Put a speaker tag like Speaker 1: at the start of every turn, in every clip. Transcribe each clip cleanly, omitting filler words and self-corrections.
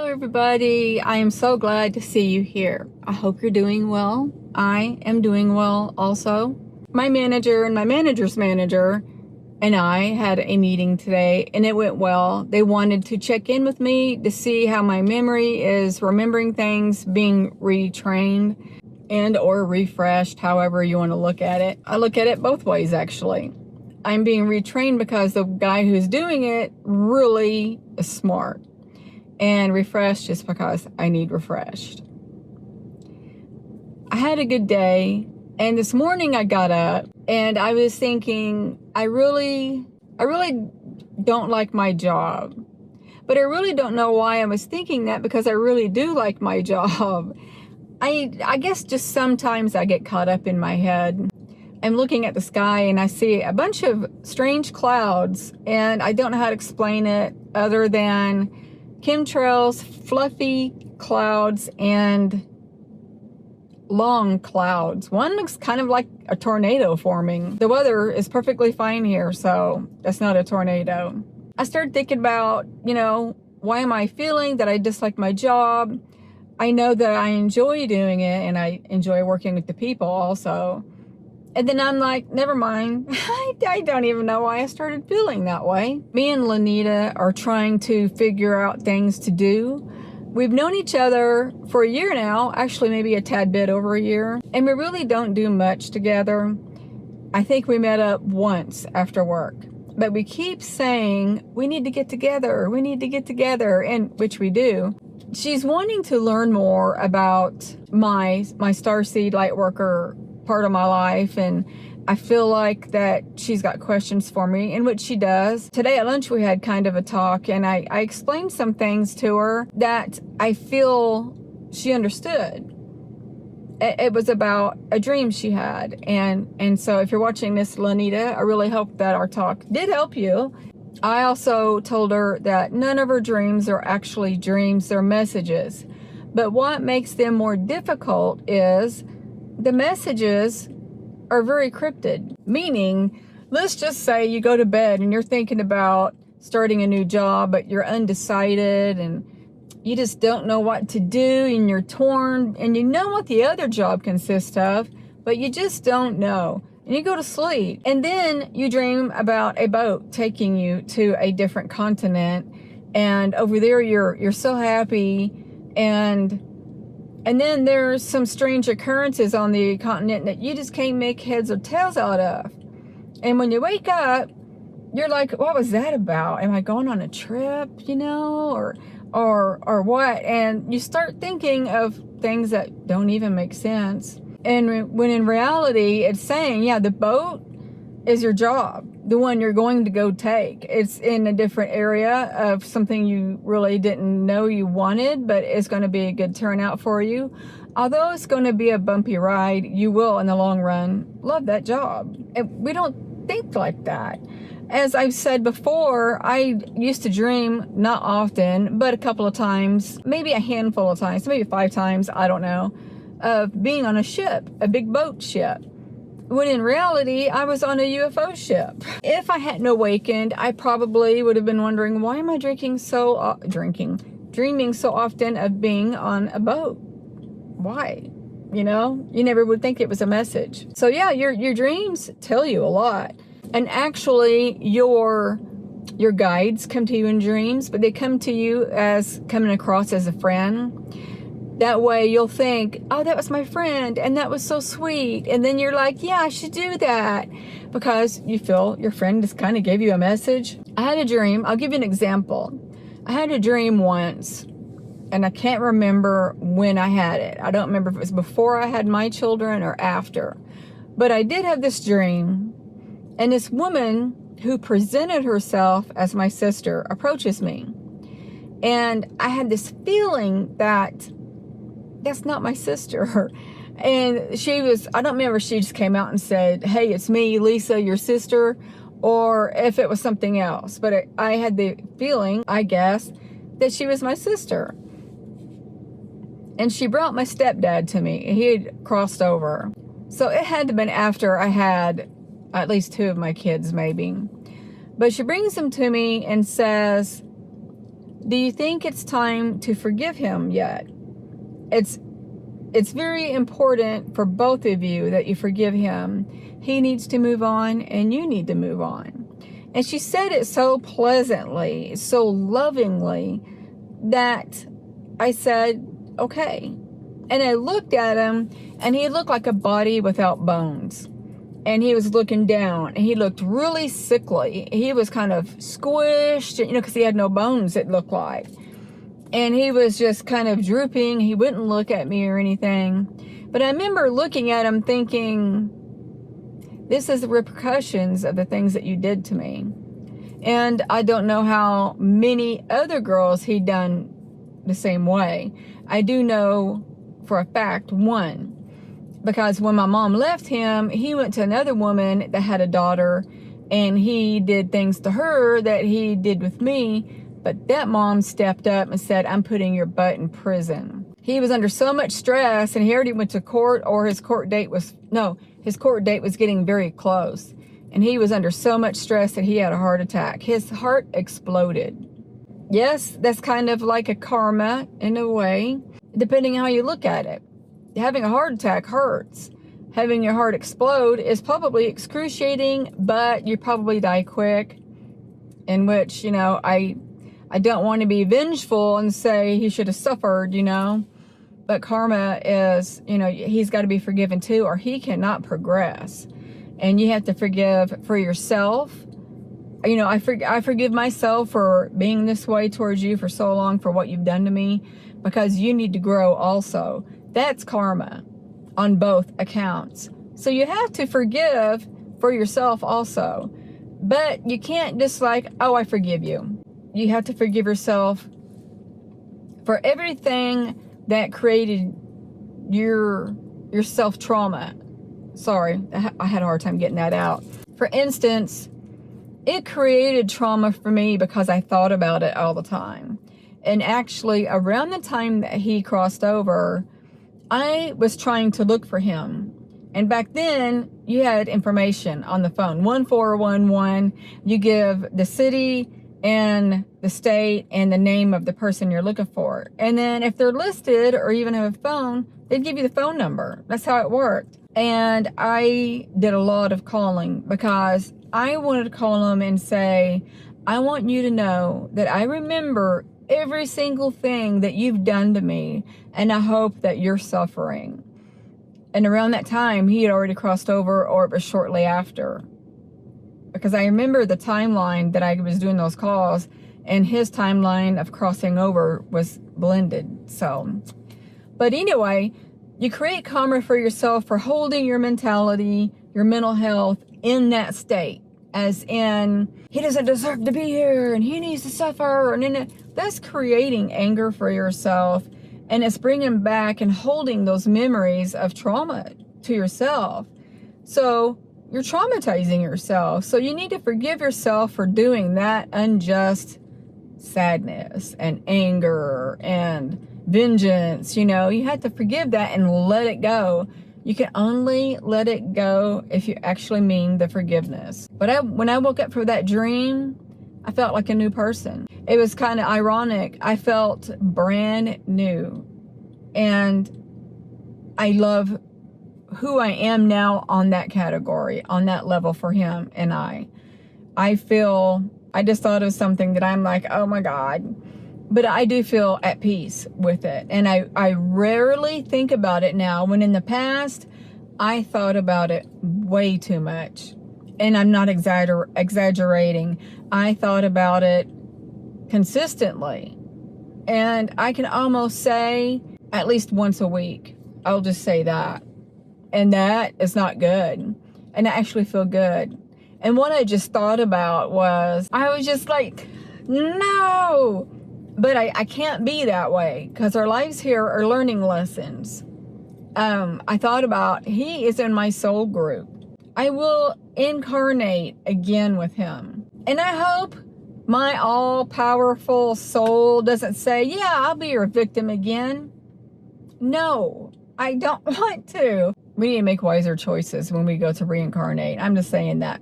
Speaker 1: Everybody, I am so glad to see you here. I hope you're doing well. I am doing well also. My manager and my manager's manager and I had a meeting today and it went well. They wanted to check in with me to see how my memory is remembering things, being retrained and or refreshed, however you want to look at it. I look at it both ways actually. I'm being retrained because the guy who's doing it really is smart. And refreshed just because I need refreshed. I had a good day, and this morning I got up and I was thinking, I really don't like my job. But I really don't know why I was thinking that, because I really do like my job. I guess just sometimes I get caught up in my head. I'm looking at the sky and I see a bunch of strange clouds, and I don't know how to explain it other than chemtrails, fluffy clouds, and long clouds. One looks kind of like a tornado forming. The weather is perfectly fine here, so that's not a tornado. I started thinking about, why am I feeling that I dislike my job? I know that I enjoy doing it, and I enjoy working with the people also. And then I'm like, never mind. I don't even know why I started feeling that way. Me and Lanita are trying to figure out things to do. We've known each other for a year now, actually maybe a tad bit over a year, and we really don't do much together. I think we met up once after work, but we keep saying, we need to get together, and which we do. She's wanting to learn more about my starseed lightworker part of my life, and I feel like that she's got questions for me, in which she does. Today at lunch we had kind of a talk, and I explained some things to her that I feel she understood. It was about a dream she had, and so if you're watching this, Lanita, I really hope that our talk did help you. I also told her that none of her dreams are actually dreams, they're messages. But what makes them more difficult is the messages are very cryptid, meaning, let's just say you go to bed and you're thinking about starting a new job, but you're undecided and you just don't know what to do, and you're torn, and you know what the other job consists of, but you just don't know. And you go to sleep, and then you dream about a boat taking you to a different continent, and over there you're so happy, and then there's some strange occurrences on the continent that you just can't make heads or tails out of. And when you wake up, you're like, what was that about? Am I going on a trip, or what? And you start thinking of things that don't even make sense. And when in reality, it's saying, yeah, the boat is your job, the one you're going to go take. It's in a different area of something you really didn't know you wanted, but it's going to be a good turnout for you. Although it's going to be a bumpy ride, you will, in the long run, love that job. And we don't think like that. As I've said before, I used to dream, not often, but a couple of times, maybe a handful of times, maybe 5 times, I don't know, of being on a ship, a big boat ship. When in reality, I was on a UFO ship. If I hadn't awakened, I probably would have been wondering, why am I dreaming so often of being on a boat? Why? You never would think it was a message. So yeah, your dreams tell you a lot. And actually, your guides come to you in dreams, but they come to you as coming across as a friend. That way you'll think, oh, that was my friend, and that was so sweet. And then you're like, yeah, I should do that, because you feel your friend just kind of gave you a message. I had a dream. I'll give you an example. I had a dream once, and I can't remember when I had it. I don't remember if it was before I had my children or after. But I did have this dream, and this woman who presented herself as my sister approaches me. And I had this feeling that that's not my sister. And she was, I don't remember if she just came out and said, hey, it's me, Lisa, your sister, or if it was something else. But I had the feeling, I guess, that she was my sister. And she brought my stepdad to me. He had crossed over. So it had to have been after I had at least 2 of my kids, maybe. But she brings him to me and says, do you think it's time to forgive him yet? It's very important for both of you that you forgive him. He needs to move on and you need to move on. And she said it so pleasantly, so lovingly, that I said, okay. And I looked at him, and he looked like a body without bones. And he was looking down, and he looked really sickly. He was kind of squished, because he had no bones, it looked like. And he was just kind of drooping. He wouldn't look at me or anything. But I remember looking at him thinking, this is the repercussions of the things that you did to me. And I don't know how many other girls he'd done the same way. I do know for a fact 1. Because when my mom left him, he went to another woman that had a daughter, and he did things to her that he did with me. But that mom stepped up and said, I'm putting your butt in prison. He was under so much stress, and he already went to court, or his court date was getting very close. And he was under so much stress that he had a heart attack. His heart exploded. Yes, that's kind of like a karma in a way, depending on how you look at it. Having a heart attack hurts. Having your heart explode is probably excruciating, but you probably die quick. In which, I don't want to be vengeful and say he should have suffered, But karma is, he's got to be forgiven too, or he cannot progress. And you have to forgive for yourself. I forgive myself for being this way towards you for so long, for what you've done to me, because you need to grow also. That's karma on both accounts. So you have to forgive for yourself also. But you can't just oh, I forgive you. You have to forgive yourself for everything that created your self-trauma. Sorry, I had a hard time getting that out. For instance, it created trauma for me because I thought about it all the time. And actually, around the time that he crossed over, I was trying to look for him. And back then, you had information on the phone, 1411. You give the city and the state and the name of the person you're looking for. And then if they're listed or even have a phone, they'd give you the phone number. That's how it worked. And I did a lot of calling because I wanted to call them and say, I want you to know that I remember every single thing that you've done to me, and I hope that you're suffering. And around that time, he had already crossed over, or it was shortly after. Because I remember the timeline that I was doing those calls, and his timeline of crossing over was blended. But anyway, you create karma for yourself for holding your mentality, your mental health in that state. As in, he doesn't deserve to be here, and he needs to suffer. And then that's creating anger for yourself. And it's bringing back and holding those memories of trauma to yourself. So you're traumatizing yourself. So you need to forgive yourself for doing that unjust sadness and anger and vengeance. You have to forgive that and let it go. You can only let it go if you actually mean the forgiveness. But when I woke up from that dream, I felt like a new person. It was kind of ironic. I felt brand new. And I love who I am now on that category, on that level for him and I. I just thought of something that I'm like, oh my God. But I do feel at peace with it. And I rarely think about it now, when in the past, I thought about it way too much. And I'm not exaggerating. I thought about it consistently. And I can almost say at least once a week. I'll just say that. And that is not good. And I actually feel good. And what I just thought about was, I was just like, no. But I can't be that way, because our lives here are learning lessons. I thought about, he is in my soul group. I will incarnate again with him. And I hope my all-powerful soul doesn't say, yeah, I'll be your victim again. No, I don't want to. We need to make wiser choices when we go to reincarnate. I'm just saying that.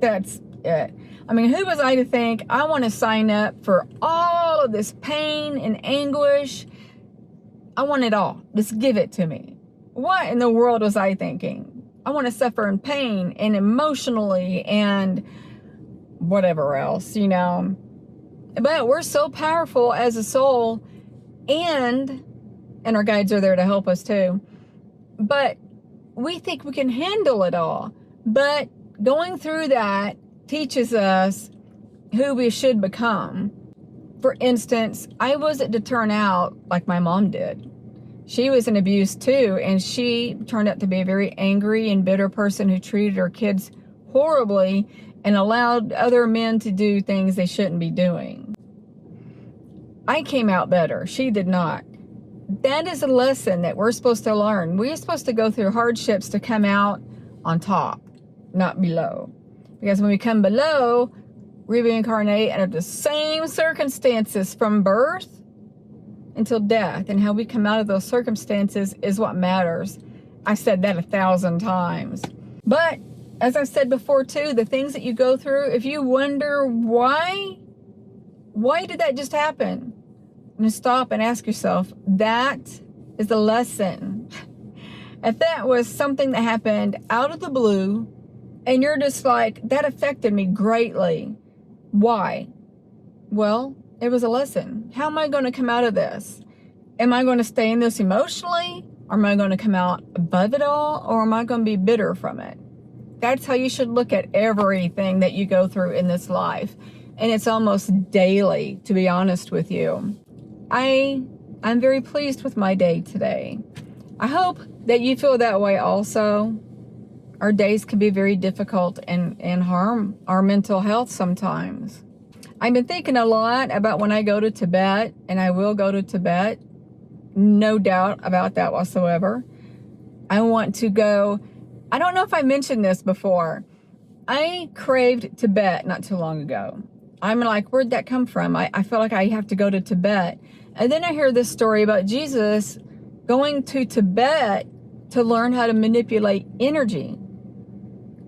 Speaker 1: That's it. I mean, who was I to think I want to sign up for all of this pain and anguish? I want it all. Just give it to me. What in the world was I thinking? I want to suffer in pain and emotionally and whatever else, you know. But we're so powerful as a soul, and our guides are there to help us too. But we think we can handle it all. But going through that teaches us who we should become. For instance, I wasn't to turn out like my mom did. She was in abuse too, and she turned out to be a very angry and bitter person who treated her kids horribly and allowed other men to do things they shouldn't be doing. I came out better. She did not. That is a lesson that we're supposed to learn. We're supposed to go through hardships to come out on top, not below. Because when we come below, we reincarnate under the same circumstances from birth until death. And how we come out of those circumstances is what matters. I said that 1,000 times. But as I said before too, the things that you go through, if you wonder why did that just happen? And stop and ask yourself, that is the lesson. If that was something that happened out of the blue, and you're just like, that affected me greatly. Why? Well, it was a lesson. How am I going to come out of this? Am I going to stay in this emotionally? Or am I going to come out above it all? Or am I going to be bitter from it? That's how you should look at everything that you go through in this life. And it's almost daily, to be honest with you. I'm very pleased with my day today. I hope that you feel that way also. Our days can be very difficult and harm our mental health sometimes. I've been thinking a lot about when I go to Tibet, and I will go to Tibet. No doubt about that whatsoever. I want to go. I don't know if I mentioned this before. I craved Tibet not too long ago. I'm like, where'd that come from? I feel like I have to go to Tibet. And then I hear this story about Jesus going to Tibet to learn how to manipulate energy.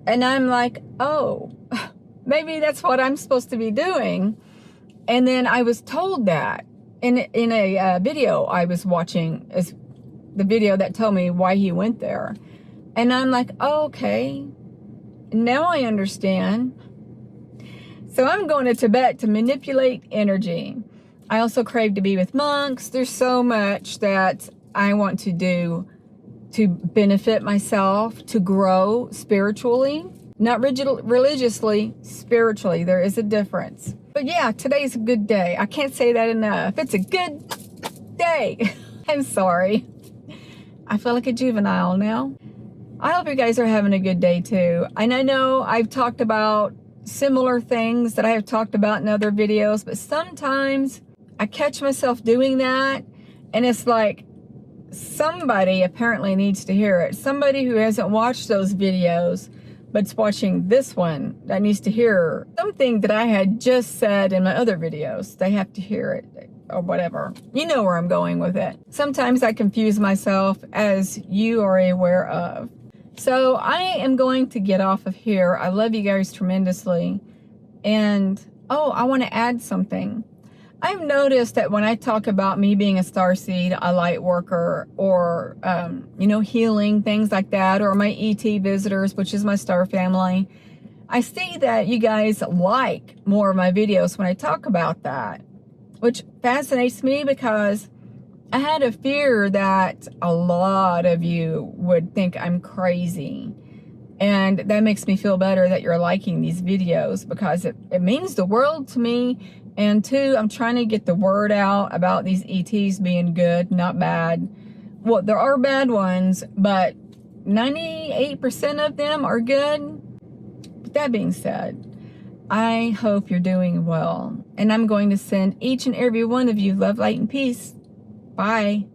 Speaker 1: And I'm like, oh, maybe that's what I'm supposed to be doing. And then I was told that in a video I was watching, is the video that told me why he went there. And I'm like, oh, okay, now I understand. So I'm going to Tibet to manipulate energy. I also crave to be with monks. There's so much that I want to do to benefit myself, to grow spiritually, not religiously, spiritually. There is a difference. But yeah, today's a good day. I can't say that enough. It's a good day. I'm sorry. I feel like a juvenile now. I hope you guys are having a good day too. And I know I've talked about similar things that I have talked about in other videos, but sometimes I catch myself doing that, and it's like somebody apparently needs to hear it. Somebody who hasn't watched those videos but's watching this one that needs to hear something that I had just said in my other videos. They have to hear it or whatever. You know where I'm going with it. Sometimes I confuse myself, as you are aware of. So I am going to get off of here. I love you guys tremendously. And, oh, I want to add something. I've noticed that when I talk about me being a starseed, a light worker, or, healing, things like that, or my ET visitors, which is my star family, I see that you guys like more of my videos when I talk about that, which fascinates me because I had a fear that a lot of you would think I'm crazy. And that makes me feel better that you're liking these videos, because it means the world to me. And two, I'm trying to get the word out about these ETs being good, not bad. Well, there are bad ones, but 98% of them are good. But that being said, I hope you're doing well. And I'm going to send each and every one of you love, light, and peace. Bye.